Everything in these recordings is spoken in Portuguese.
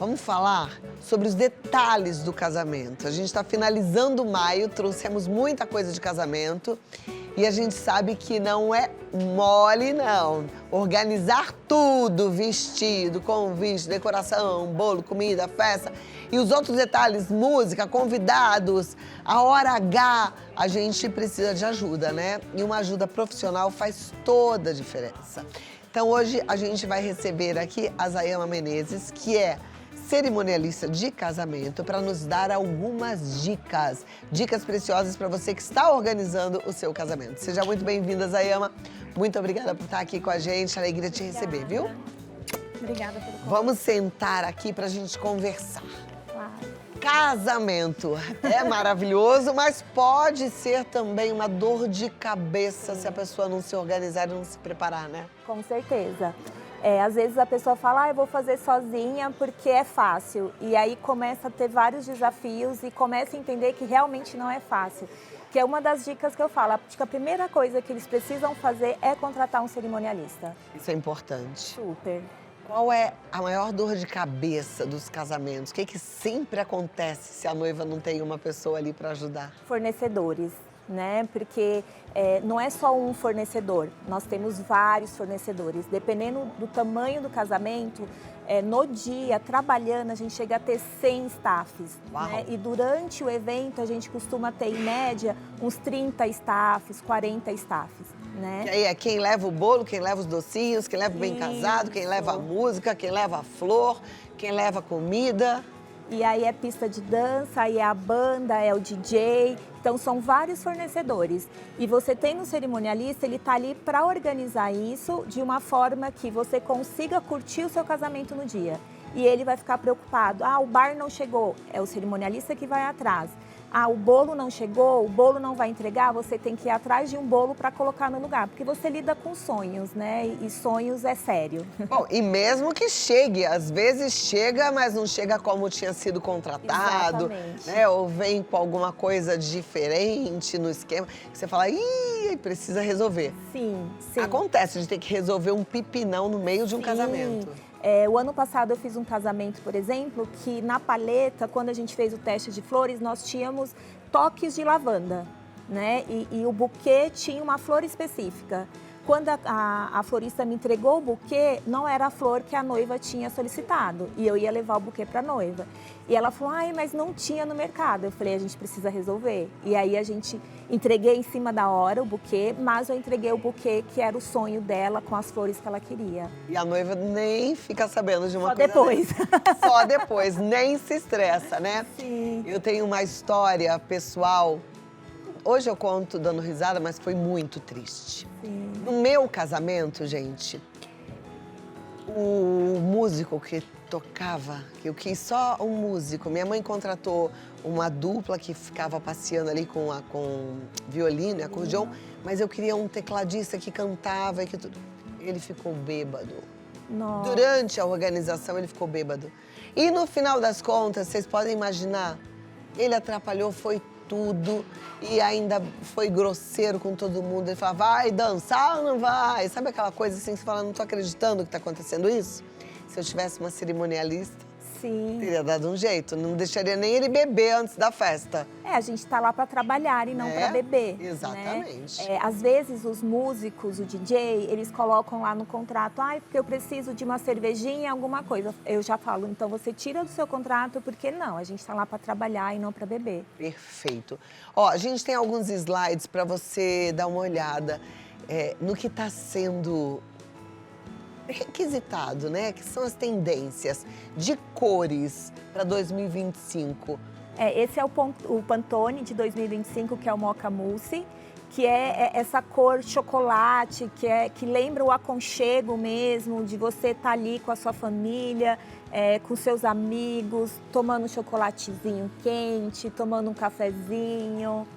Vamos falar sobre os detalhes do casamento. A gente está finalizando maio, trouxemos muita coisa de casamento e a gente sabe que não é mole, não. Organizar tudo, vestido, convite, decoração, bolo, comida, festa e os outros detalhes, música, convidados, a hora H, a gente precisa de ajuda, né? E uma ajuda profissional faz toda a diferença. Então hoje a gente vai receber aqui a Zayama Menezes, que é cerimonialista de casamento, para nos dar algumas dicas. Dicas preciosas para você que está organizando o seu casamento. Seja muito bem-vinda, Zayama. Muito obrigada por estar aqui com a gente. Alegria te receber, viu? Obrigada pelo convite. Vamos sentar aqui para a gente conversar. Claro. Casamento é maravilhoso, mas pode ser também uma dor de cabeça se a pessoa não se organizar e não se preparar, né? Com certeza. Às vezes a pessoa fala, eu vou fazer sozinha porque é fácil. E aí começa a ter vários desafios e começa a entender que realmente não é fácil. Que é uma das dicas que eu falo. Acho que a primeira coisa que eles precisam fazer é contratar um cerimonialista. Isso é importante. Super. Qual é a maior dor de cabeça dos casamentos? O que sempre acontece se a noiva não tem uma pessoa ali para ajudar? Fornecedores, né? Porque não é só um fornecedor, nós temos vários fornecedores. Dependendo do tamanho do casamento, no dia, trabalhando, a gente chega a ter 100 staffs. Né? E durante o evento, a gente costuma ter, em média, uns 30 staffs, 40 staffs. Né? E aí é quem leva o bolo, quem leva os docinhos, quem leva o bem casado, quem leva a música, quem leva a flor, quem leva a comida. E aí é pista de dança, aí é a banda, é o DJ. Então são vários fornecedores. E você tem um cerimonialista, ele está ali para organizar isso de uma forma que você consiga curtir o seu casamento no dia. E ele vai ficar preocupado. O bar não chegou, é o cerimonialista que vai atrás. O bolo não chegou, o bolo não vai entregar, você tem que ir atrás de um bolo para colocar no lugar. Porque você lida com sonhos, né? E sonhos é sério. Bom, e mesmo que chegue, às vezes chega, mas não chega como tinha sido contratado. Exatamente. Né? Ou vem com alguma coisa diferente no esquema, que você fala, ih, precisa resolver. Sim. Acontece de ter que resolver um pipinão no meio de um casamento. O ano passado eu fiz um casamento, por exemplo, que na paleta, quando a gente fez o teste de flores, nós tínhamos toques de lavanda, né? E o buquê tinha uma flor específica. Quando a florista me entregou o buquê, não era a flor que a noiva tinha solicitado. E eu ia levar o buquê para a noiva. E ela falou, mas não tinha no mercado. Eu falei, a gente precisa resolver. E aí entreguei em cima da hora o buquê, mas eu entreguei o buquê que era o sonho dela, com as flores que ela queria. E a noiva nem fica sabendo de uma Só coisa depois. Só depois, nem se estressa, né? Sim. Eu tenho uma história pessoal. Hoje eu conto dando risada, mas foi muito triste. Sim. No meu casamento, gente, o músico que tocava, eu quis só um músico. Minha mãe contratou uma dupla que ficava passeando ali com violino e acordeon, mas eu queria um tecladista que cantava e que tudo. Ele ficou bêbado. Nossa. Durante a organização, ele ficou bêbado. E no final das contas, vocês podem imaginar, ele atrapalhou, foi tudo e ainda foi grosseiro com todo mundo. Ele falava, vai dançar ou não vai? Sabe aquela coisa assim que você fala, não tô acreditando que tá acontecendo isso? Se eu tivesse uma cerimonialista, Sim. teria dado um jeito. Não deixaria nem ele beber antes da festa. A gente tá lá para trabalhar e não para beber. Exatamente. Né? Às vezes os músicos, o DJ, eles colocam lá no contrato, porque eu preciso de uma cervejinha, alguma coisa. Eu já falo, então você tira do seu contrato, porque não, a gente tá lá para trabalhar e não para beber. Perfeito. Ó, a gente tem alguns slides para você dar uma olhada no que está sendo requisitado, né? Que são as tendências de cores para 2025. Esse é o Pantone de 2025, que é o Mocha Mousse, que é essa cor chocolate, que lembra o aconchego mesmo, de você estar ali com a sua família, com seus amigos, tomando um chocolatezinho quente, tomando um cafezinho.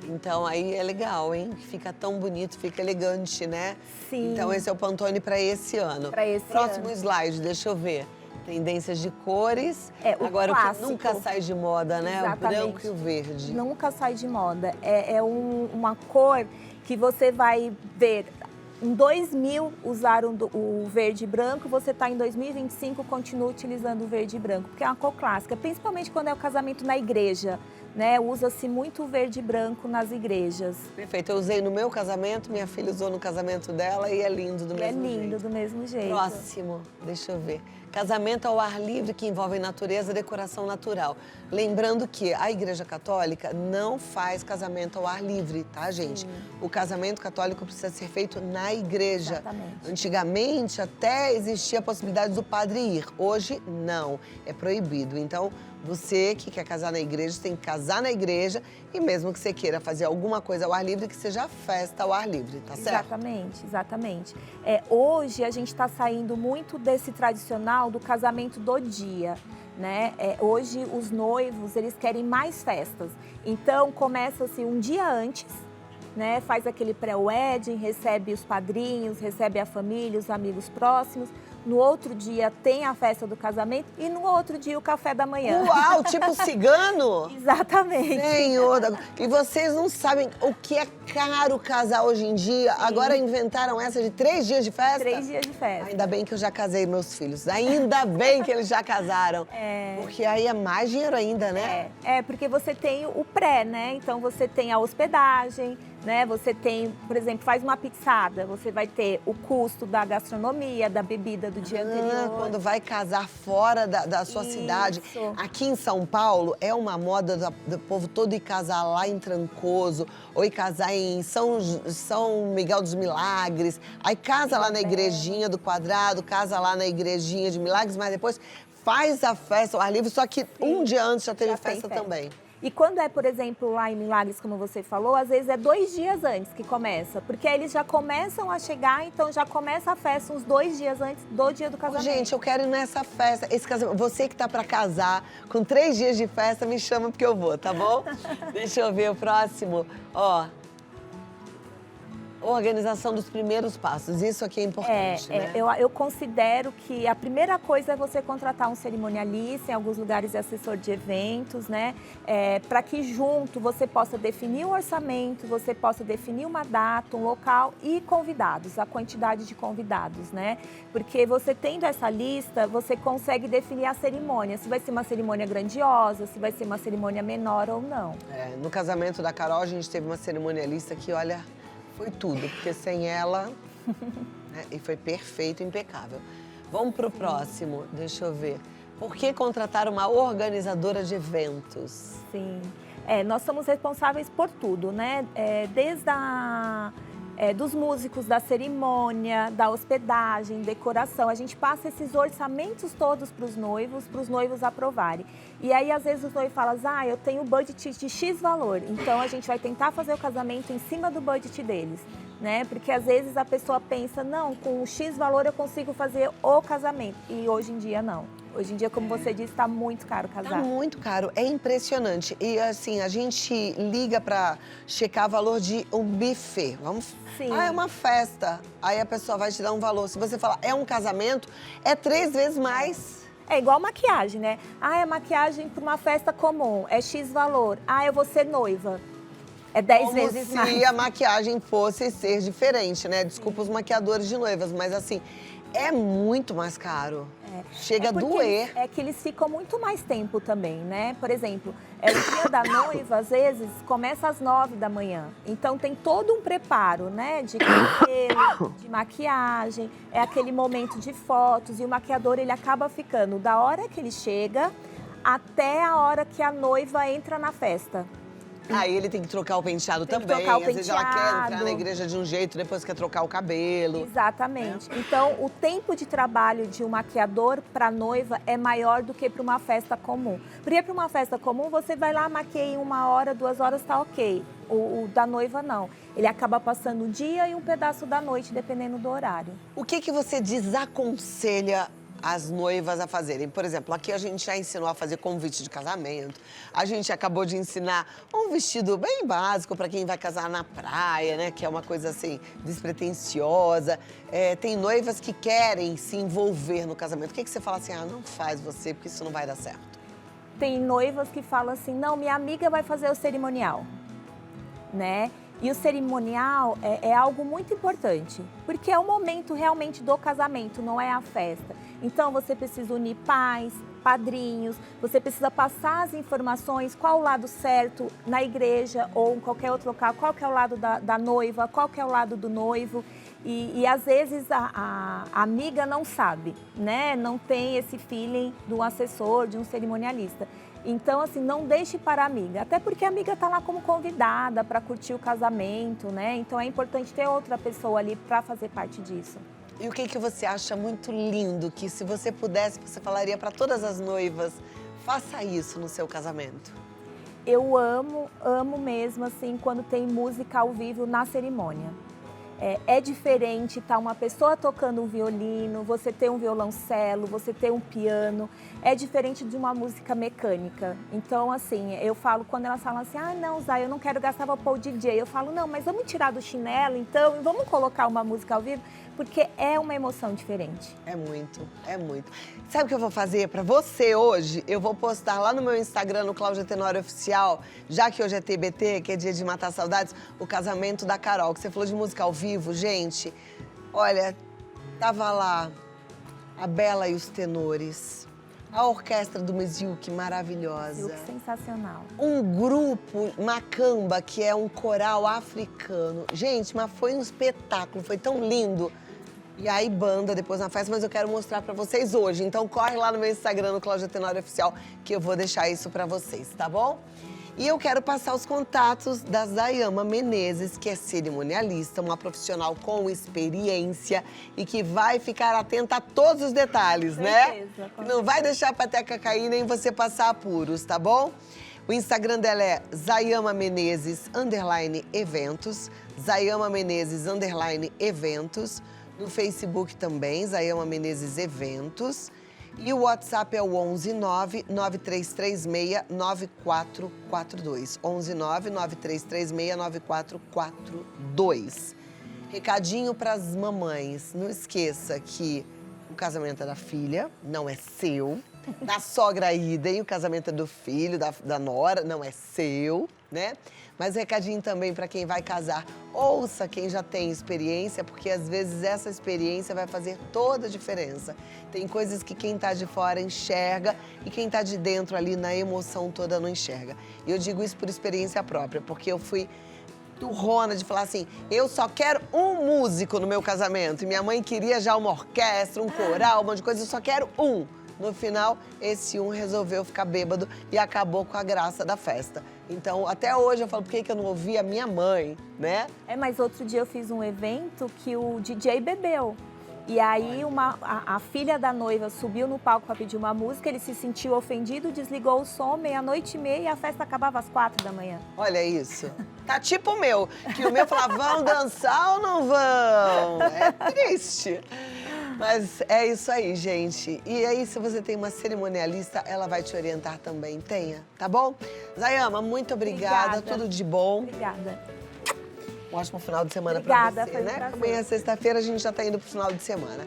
Então aí é legal, hein? Fica tão bonito, fica elegante, né? Sim. Então esse é o Pantone para esse ano. Para esse Próximo ano. slide, deixa eu ver. Tendências de cores. O Agora clássico. o que nunca sai de moda, né? Exatamente. O branco e o verde. Nunca sai de moda. Uma cor que você vai ver em 2000 usaram o verde e branco, você está em 2025, continua utilizando o verde e branco, porque é uma cor clássica, principalmente quando é o casamento na igreja, né? Usa-se muito o verde e branco nas igrejas. Perfeito, eu usei no meu casamento, minha filha usou no casamento dela e é lindo do mesmo jeito. É lindo do mesmo jeito. Próximo, deixa eu ver. Casamento ao ar livre que envolve natureza e decoração natural. Lembrando que a Igreja Católica não faz casamento ao ar livre, tá, gente? Sim. O casamento católico precisa ser feito na igreja. Exatamente. Antigamente até existia a possibilidade do padre ir. Hoje, não. É proibido. Então, você que quer casar na igreja, tem que casar na igreja e mesmo que você queira fazer alguma coisa ao ar livre, que seja festa ao ar livre, tá certo? Exatamente, exatamente. Hoje a gente está saindo muito desse tradicional do casamento do dia, né? Hoje os noivos, eles querem mais festas. Então começa-se um dia antes, né? Faz aquele pré-wedding, recebe os padrinhos, recebe a família, os amigos próximos. No outro dia tem a festa do casamento e no outro dia o café da manhã. Uau, tipo cigano? Exatamente. Senhor, e vocês não sabem o que é caro casar hoje em dia. Sim. Agora inventaram essa de 3 dias de festa? 3 dias de festa. Ainda bem que eu já casei meus filhos. Ainda bem que eles já casaram. Porque aí é mais dinheiro ainda, né? Porque você tem o pré, né? Então você tem a hospedagem, né? Você tem, por exemplo, faz uma pizzada, você vai ter o custo da gastronomia, da bebida do dia anterior. Quando vai casar fora da sua cidade. Aqui em São Paulo é uma moda do povo todo ir casar lá em Trancoso, ou ir casar em São Miguel dos Milagres. Aí casa lá na igrejinha do Quadrado, casa lá na igrejinha de Milagres, mas depois faz a festa ao ar livre, só que um dia antes já teve festa também. E quando é, por exemplo, lá em Milagres, como você falou, às vezes é 2 dias antes que começa. Porque aí eles já começam a chegar, então já começa a festa uns 2 dias antes do dia do casamento. Gente, eu quero ir nessa festa. Esse casamento, você que tá pra casar, com 3 dias de festa, me chama porque eu vou, tá bom? Deixa eu ver o próximo. Ó. Organização dos primeiros passos, isso aqui é importante, né? Eu considero que a primeira coisa é você contratar um cerimonialista, em alguns lugares é assessor de eventos, né? Para que junto você possa definir o orçamento, você possa definir uma data, um local e convidados, a quantidade de convidados, né? Porque você tendo essa lista, você consegue definir a cerimônia, se vai ser uma cerimônia grandiosa, se vai ser uma cerimônia menor ou não. No casamento da Carol, a gente teve uma cerimonialista que, olha, foi tudo, porque sem ela, né, e foi perfeito, impecável. Vamos para o próximo, deixa eu ver. Por que contratar uma organizadora de eventos? Sim, nós somos responsáveis por tudo, né? Desde dos músicos, da cerimônia, da hospedagem, decoração. A gente passa esses orçamentos todos para os noivos aprovarem. E aí, às vezes, os noivos falam, eu tenho budget de X valor. Então, a gente vai tentar fazer o casamento em cima do budget deles, né? Porque, às vezes, a pessoa pensa, não, com X valor eu consigo fazer o casamento. E hoje em dia, não. Hoje em dia, como você disse, está muito caro casar. Está muito caro, é impressionante. E assim, a gente liga para checar o valor de um buffet. Sim. É uma festa. Aí a pessoa vai te dar um valor. Se você falar, é um casamento, é 3 vezes mais. É igual maquiagem, né? É maquiagem para uma festa comum, é X valor. Eu vou ser noiva. É 10 vezes mais. Como se a maquiagem fosse ser diferente, né? Desculpa os maquiadores de noivas, mas assim, é muito mais caro. Chega a doer. É que eles ficam muito mais tempo também, né? Por exemplo, o dia da noiva, às vezes, começa às 9 da manhã. Então, tem todo um preparo, né? De cabelo, de maquiagem, é aquele momento de fotos. E o maquiador, ele acaba ficando da hora que ele chega até a hora que a noiva entra na festa. Aí ele tem que trocar o penteado também. Trocar o Às vezes ela quer entrar penteado. na igreja de um jeito, depois quer trocar o cabelo. Exatamente. Então, o tempo de trabalho de um maquiador para a noiva é maior do que para uma festa comum. Porque para uma festa comum, você vai lá, maquia em 1 hora, 2 horas, tá ok. O da noiva, não. Ele acaba passando o dia e um pedaço da noite, dependendo do horário. O que você desaconselha as noivas a fazerem? Por exemplo, aqui a gente já ensinou a fazer convite de casamento, a gente acabou de ensinar um vestido bem básico para quem vai casar na praia, né? Que é uma coisa assim, despretensiosa. Tem noivas que querem se envolver no casamento. O que você fala assim, não faz você, porque isso não vai dar certo? Tem noivas que falam assim, não, minha amiga vai fazer o cerimonial, né? E o cerimonial é algo muito importante, porque é o momento realmente do casamento, não é a festa. Então você precisa unir pais, padrinhos, você precisa passar as informações, qual o lado certo na igreja ou em qualquer outro local, qual que é o lado da noiva, qual que é o lado do noivo. E às vezes a amiga não sabe, né? Não tem esse feeling do assessor, de um cerimonialista. Então, assim, não deixe para a amiga, até porque a amiga está lá como convidada para curtir o casamento, né? Então é importante ter outra pessoa ali para fazer parte disso. E o que você acha muito lindo, que se você pudesse, você falaria para todas as noivas, faça isso no seu casamento? Eu amo mesmo, assim, quando tem música ao vivo na cerimônia. É diferente estar uma pessoa tocando um violino, você ter um violoncelo, você ter um piano. É diferente de uma música mecânica. Então, assim, eu falo, quando elas falam assim, não, Zay, eu não quero gastar para pôr o DJ. Eu falo, não, mas vamos tirar do chinelo, então, e vamos colocar uma música ao vivo, porque é uma emoção diferente. É muito, é muito. Sabe o que eu vou fazer para você hoje? Eu vou postar lá no meu Instagram, no Cláudia Tenório Oficial, já que hoje é TBT, que é dia de matar saudades, o casamento da Carol, que você falou de música ao vivo, gente. Olha, tava lá a Bela e os Tenores, a orquestra do Mizilk, maravilhosa. Mizilk, sensacional. Um grupo macamba, que é um coral africano. Gente, mas foi um espetáculo, foi tão lindo. E aí, banda depois na festa, mas eu quero mostrar pra vocês hoje. Então, corre lá no meu Instagram, no Cláudia Tenório Oficial, que eu vou deixar isso pra vocês, tá bom? E eu quero passar os contatos da Zayama Menezes, que é cerimonialista, uma profissional com experiência e que vai ficar atenta a todos os detalhes, né? Não vai deixar a peteca cair nem você passar apuros, tá bom? O Instagram dela é Zayama Menezes, _eventos, Zayama Menezes, _eventos. No Facebook também, Zayama Menezes Eventos. E o WhatsApp é o 119-9336-9442. 119-9336-9442. Recadinho para as mamães. Não esqueça que o casamento é da filha, não é seu. Da sogra idem, o casamento é do filho, da nora, não é seu, né? Mas recadinho também para quem vai casar. Ouça quem já tem experiência, porque às vezes essa experiência vai fazer toda a diferença. Tem coisas que quem tá de fora enxerga e quem tá de dentro ali na emoção toda não enxerga. E eu digo isso por experiência própria, porque eu fui turrona de falar assim, eu só quero um músico no meu casamento. E minha mãe queria já uma orquestra, um coral, um monte de coisa, eu só quero um. No final, esse um resolveu ficar bêbado e acabou com a graça da festa. Então, até hoje eu falo, por que eu não ouvi a minha mãe, né? Mas outro dia eu fiz um evento que o DJ bebeu. E aí a filha da noiva subiu no palco para pedir uma música, ele se sentiu ofendido, desligou o som, 00:30 e a festa acabava às 4 da manhã. Olha isso. Tá tipo o meu, que o meu falava, vão dançar ou não vão? É triste. Mas é isso aí, gente. E aí, se você tem uma cerimonialista, ela vai te orientar também. Tenha, tá bom? Zayama, muito obrigada. Tudo de bom. Obrigada. Um ótimo final de semana Obrigada, pra você, foi um né? prazer. Amanhã, sexta-feira, a gente já tá indo pro final de semana.